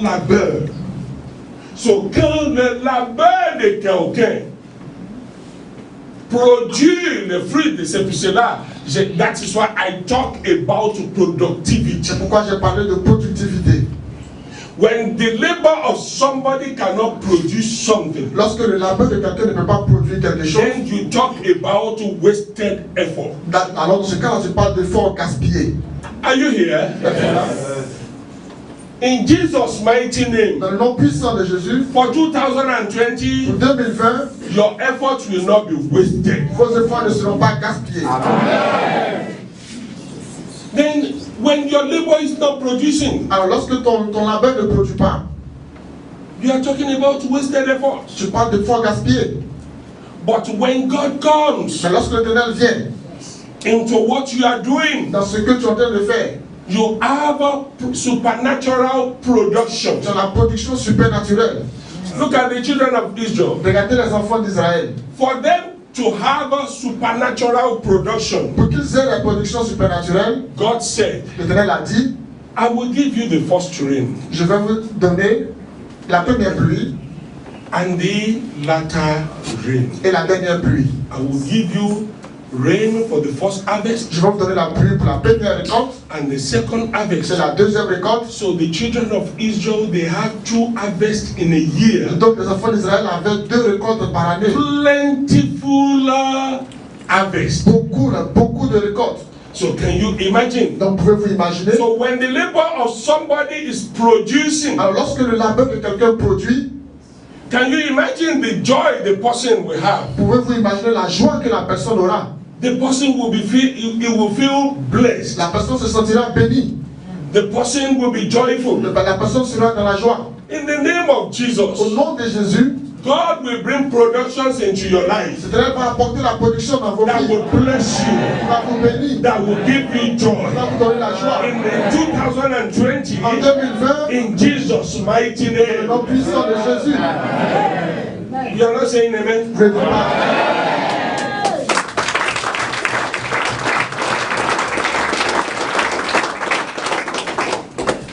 labeur. So, quand le labeur de quelqu'un produit le fruit de ce puce-là, that is why I talk about productivity. C'est pourquoi j'ai parlé de productivité. When the labor of somebody cannot produce something, Lorsque le labeur de quelqu'un ne peut pas produire quelque chose, then you talk about wasted effort. alors dans ce cas-là, tu parles d'effort gaspillé. Are you here? In Jesus' mighty name, Dans le nom puissant de Jésus, for 2020, pour 2020, your efforts will not be wasted. vos efforts ne seront pas gaspillés. Then, when your labor is not producing, Alors lorsque ton labeur ne produit pas, you are talking about wasted efforts. tu parles d'efforts gaspillés. But when God comes Mais lorsque l'Éternel vient into what you are doing, dans ce que tu es en train de faire, you have a supernatural production. tu as la production supernaturelle. Look at the children of Israel. Regardez les enfants d'Israël. For them to have a supernatural production, Pour qu'ils aient la production supernaturelle, God said, l'Éternel a dit, I will give you the first rain je vais vous donner la première pluie and the latter rain. et la dernière pluie. I will give you rain for the first harvest Je vais vous donner la pluie pour la première récolte and the second harvest. et la deuxième récolte. So the children of Israel, they have 2 harvests in a year. Donc les enfants d'Israël avaient 2 récoltes par année. Plentiful harvest. Beaucoup de récoltes. So can you imagine? Donc pouvez-vous imaginer? So when the labor of somebody is producing, Alors lorsque le labeur de quelqu'un produit, can you imagine the joy the person will have? pouvez-vous imaginer la joie que la personne aura? The person will feel blessed. La personne se sentira bénie. The person will be joyful. La personne sera dans la joie. In the name of Au Jesus, nom de Jésus, God will bring productions into your life l'Éternel va apporter la production dans vos that vies. will bless you, Il va vous bénir. that will give you Il joy. va vous donner la joie. In the 2020, En 2020, in Jesus' mighty le nom name. puissant de Jésus. You are not saying amen? Je dis pas.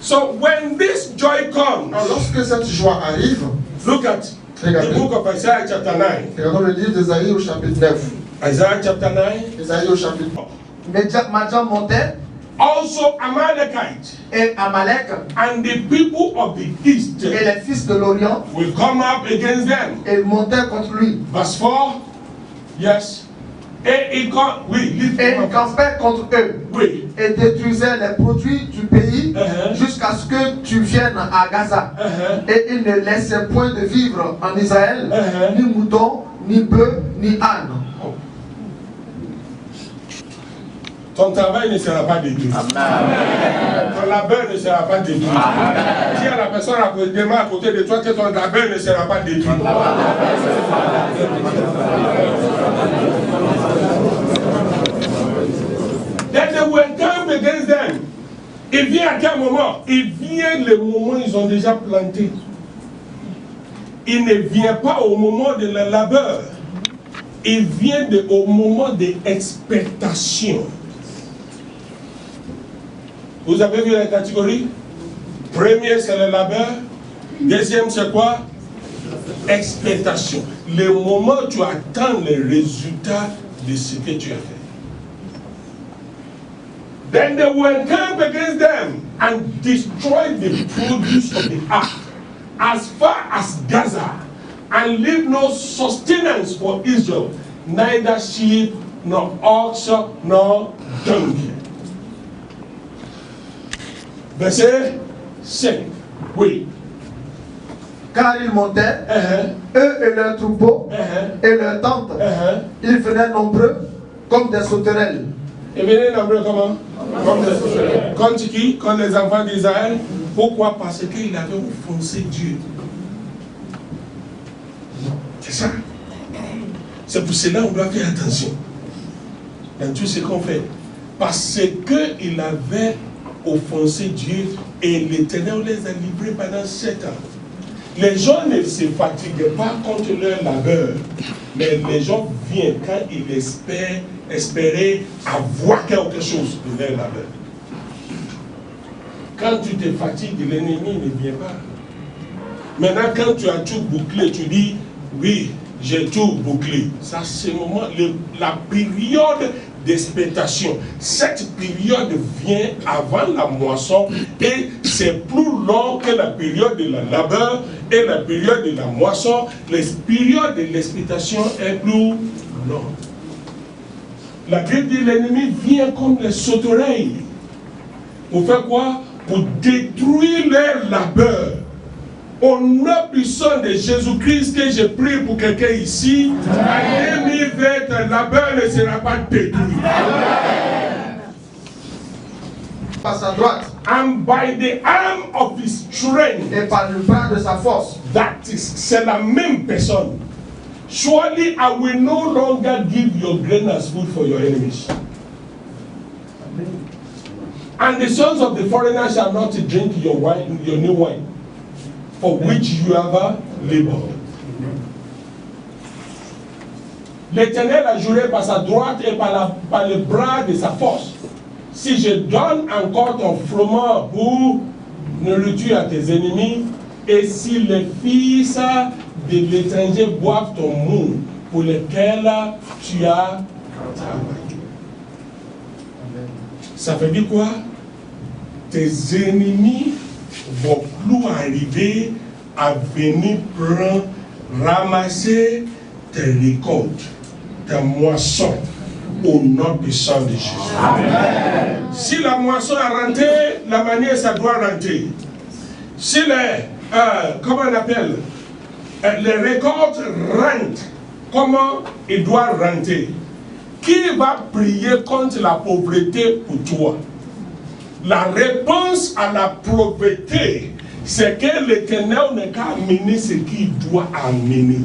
So when this joy comes, Alors, lorsque cette joie arrive, look at the book of Isaiah chapter 9. regardons le livre d'Ésaïe au chapitre 9. Isaiah chapter 9. Ésaïe au chapitre 9. Madian montait Also Amalekite et Amalek and the people of the east et les fils de l'Orient will come up against them. et montaient contre lui. Verse 4. Yes. Et ils campaient contre eux Oui. et détruisaient les produits du pays Uh-huh. jusqu'à ce que tu viennes à Gaza. Uh-huh. Et ils ne laissaient point de vivre en Israël, Uh-huh. ni moutons, ni bœufs, ni ânes. Ton travail ne sera pas détruit. Ton labeur ne sera pas détruit. Si à la personne à côté de toi que ton labeur ne sera pas détruit. Then they will come against them. Il vient à quel moment? Il vient le moment où ils ont déjà planté. Il ne vient pas au moment de la labeur. Il vient au moment de l'expectation. Vous avez vu la catégorie? Premier, c'est le labeur. Deuxième, c'est quoi? Expectation. Le moment où tu attends les résultats de ce que tu as fait. Then they will camp against them and destroy the produce of the earth as far as Gaza, and leave no sustenance for Israel, neither sheep, nor ox, nor donkey. Verset 5. Oui. Car ils montaient, eux et leurs troupeaux, et leurs tentes, ils venaient nombreux comme des sauterelles. Et venez nombreux comment? Contre qui? Contre les enfants d'Israël. Pourquoi? Parce qu'il avait offensé Dieu. C'est ça. C'est pour cela qu'on doit faire attention dans tout ce qu'on fait. Parce qu'il avait offensé Dieu et l'Éternel les a livrés pendant 7 ans. Les gens ne se fatiguent pas contre leur labeur, mais les gens viennent quand ils espéraient avoir quelque chose de leur labeur. Quand tu te fatigues, l'ennemi ne vient pas. Maintenant, quand tu as tout bouclé, tu dis, oui, j'ai tout bouclé. Ça, c'est le moment, la période d'expectation. Cette période vient avant la moisson et c'est plus long que la période de la labeur et la période de la moisson. La période de l'expectation est plus longue. La Bible dit l'ennemi vient comme les sauterelles. Pour faire quoi? Pour détruire leur labeur. Au nom puissant de Jésus-Christ que je prie pour quelqu'un ici, l'ennemi veut un labeur ne sera pas détruit. Par sa droite. And by the arm of his strength. Et par le bras de sa force. C'est la même personne. Surely I will no longer give your grain as food for your enemies. And the sons of the foreigner shall not drink your wine, your new wine, for which you have labored. L'Éternel a juré par sa droite et par le bras de sa force. Si je donne encore ton froment pour nourriture à tes ennemis, et si les fils de l'étranger boivent ton mou pour lequel tu as travaillé. Ça veut dire quoi? Tes ennemis vont plus arriver à venir prendre, ramasser tes récoltes, tes moissons, au nom puissant de Jésus. Amen. Si la moisson a rentré, la manière ça doit rentrer. Si les, comment on appelle, les récoltes rentrent, comment il doit rentrer? Qui va prier contre la pauvreté pour toi? La réponse à la pauvreté, c'est que l'Éternel n'est qu'à amener ce qu'il doit amener.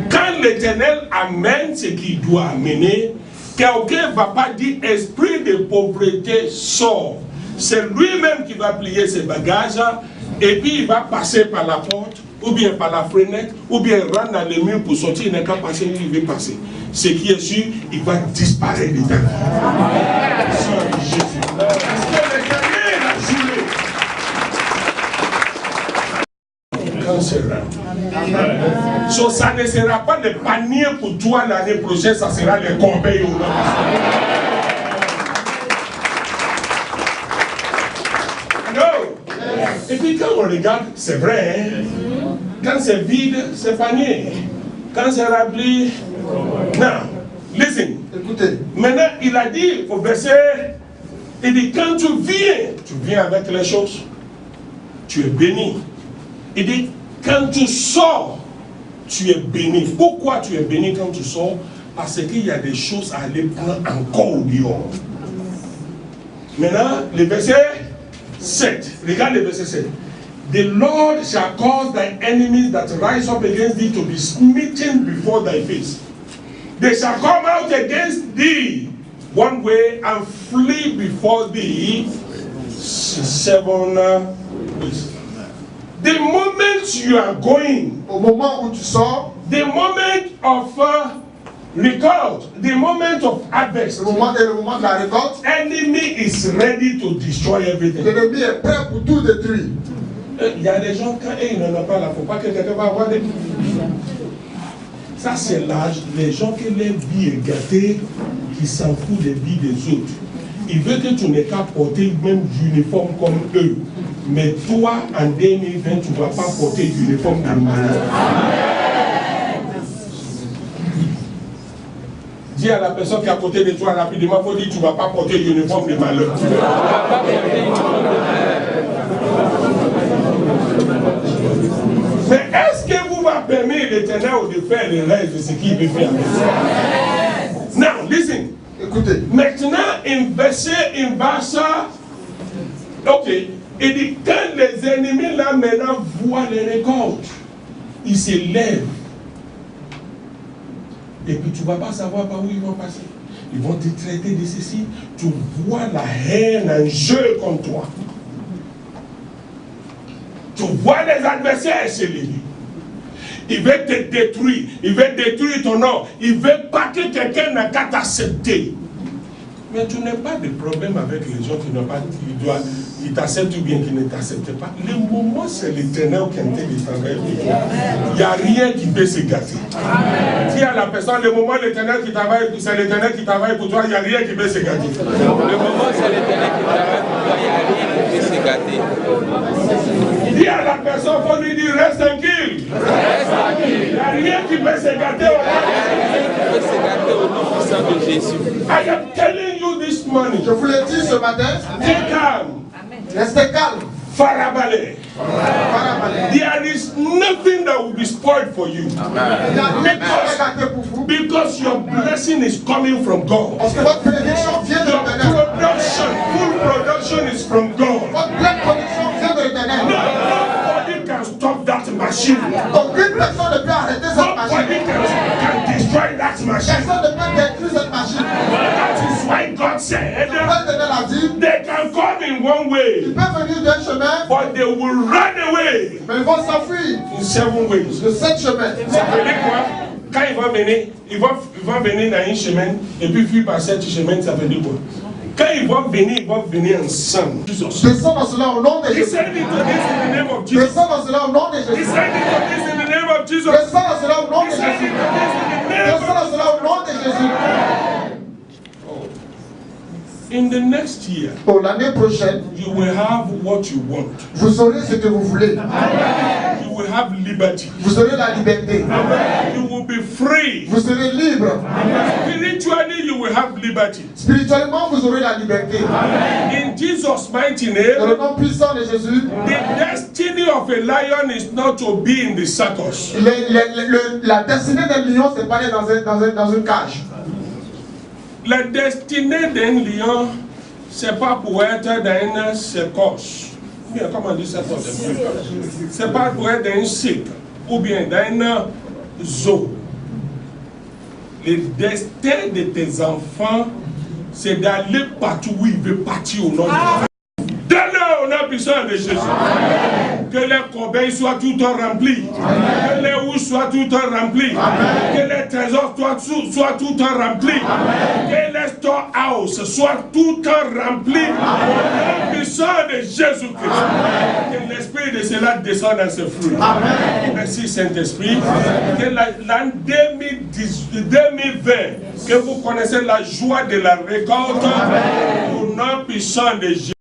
Quand l'Éternel amène ce qu'il doit amener, quelqu'un ne va pas dire esprit de pauvreté sort. C'est lui-même qui va plier ses bagages et puis il va passer par la porte, ou bien par la fenêtre, ou bien rentrer dans le mur pour sortir, il n'est qu'à passer, il va passer. Ce qui est sûr, il va disparaître de ta vie. Parce que l'Éternel a juré. Quand sera? So, ça ne sera pas le panier pour toi l'année prochaine, ça sera le corbeil au nom. Et puis quand on regarde, c'est vrai, hein? Quand c'est vide, c'est panier. Quand c'est rempli, non. Listen. Écoutez. Maintenant, il a dit au verset, il dit quand tu viens avec les choses, tu es béni. Il dit quand tu sors, tu es béni. Pourquoi tu es béni quand tu sors? Parce qu'il y a des choses à aller prendre encore dehors. Maintenant, le verset 7. Regarde le verset 7. The Lord shall cause thy enemies that rise up against thee to be smitten before thy face. They shall come out against thee one way and flee before thee 7 ways. The moment you are going, au moment où tu sors, the moment of record, the moment of harvest, le moment de la récolte, enemy is ready to destroy everything. L'ennemi est prêt pour tout détruire. Il y a des gens, quand ils n'en ont pas là, il ne faut pas que quelqu'un va avoir des... Ça, c'est l'âge, les gens que leur vie est gâtée, qui s'en foutent des vies des autres. Il veut que tu n'aies qu'à porter le même uniforme comme eux. Mais toi, en 2020, tu ne vas pas porter l'uniforme du malheur. Dis à la personne qui est à côté de toi rapidement, il faut dire tu ne vas pas porter l'uniforme du malheur. Mais est-ce que vous va permettre l'Éternel de faire le reste de ce qu'il veut faire? Now, listen. Écoutez. Maintenant, in verse, ok, il dit quand les ennemis là maintenant voient les récoltes, ils se lèvent. Et puis tu ne vas pas savoir par où ils vont passer. Ils vont te traiter de ceci. Tu vois la haine en jeu contre toi. Tu vois les adversaires se lever. Il veut te détruire. Il veut détruire ton nom. Il veut pas que quelqu'un n'a qu'à t'accepter. Mais tu n'as pas de problème avec les gens qui n'ont pas. qu'il t'accepte ou bien qu'il ne t'accepte pas, le moment c'est l'Éternel qui est en train de travailler. Il n'y a rien qui peut se gâter. Dis à la personne, le moment l'Éternel qui travaille, c'est l'Éternel qui travaille pour toi, il n'y a rien qui peut se gâter. Le moment c'est l'Éternel qui travaille pour toi, il n'y a rien qui peut se gâter. Dis à la personne, il faut lui dire, reste tranquille. Reste tranquille. Il n'y a rien qui peut se gâter. Qui peut se gâter au nom puissant de Jésus. I am telling you this morning. Je vous l'ai dit ce matin. Stay calm. Restez calme. Farabalẹ̀. Farabalẹ̀. There is nothing that will be spoiled for you. Il n'y a rien qui va gâter pour vous. Because your blessing is coming from God. Parce que votre bénédiction vient de Your l'Éternel. production, full production is from God. Votre pleine production vient de l'Éternel. Nobody can stop that machine. Aucune personne ne peut arrêter cette Nobody machine. can destroy that machine. Personne ne peut détruire cette machine. That is why God said L'Éternel a dit, they can come in one ils way, peuvent venir d'un chemin, but they will run away mais ils vont s'enfuir in 7 ways. de 7 chemins. Ça veut dire quoi? Quand ils vont venir, ils vont venir dans un chemin et puis fuir par 7 chemins, ça veut dire quoi? Quand ils vont venir ensemble. Descends dans cela au nom de He Jésus. said it to this in the name of Jesus. Descends dans cela au nom de He Jésus. said it to this in the name of Jesus. Descends dans cela au nom He de said it Jésus. to this in the name Descends of dans cela au nom de Jésus. In the next year, Pour l'année prochaine, you will have what you want. vous aurez ce que vous voulez. You will have liberty. Vous aurez la liberté. You will be free. Vous serez libre. Spiritually, you will have liberty. Spirituellement, vous aurez la liberté. In Jesus' mighty Dans le name, nom puissant de Jésus, the destiny of a lion is not to be in the circus. la destinée d'un lion, c'est pas aller dans une cage. La destinée d'un lion, c'est pas pour être dans une circus. Bien, comment on dit ça? C'est pas pour être dans un cirque ou bien dans un zoo. Le destin de tes enfants, c'est d'aller partout où ils veulent partir au nom de Dieu. Donne-le au nom puissant de Jésus. Que les corbeilles soient tout le temps remplies. Que les houches soient tout le temps remplies. Que les trésors soient tout le temps remplis. Que les storehouses soient tout le temps remplis. Au nom puissant de Jésus-Christ. Que l'esprit de cela descende dans ses fruits. Merci Saint-Esprit. Que l'an 2020, que vous connaissez la joie de la récolte. Au nom puissant de Jésus.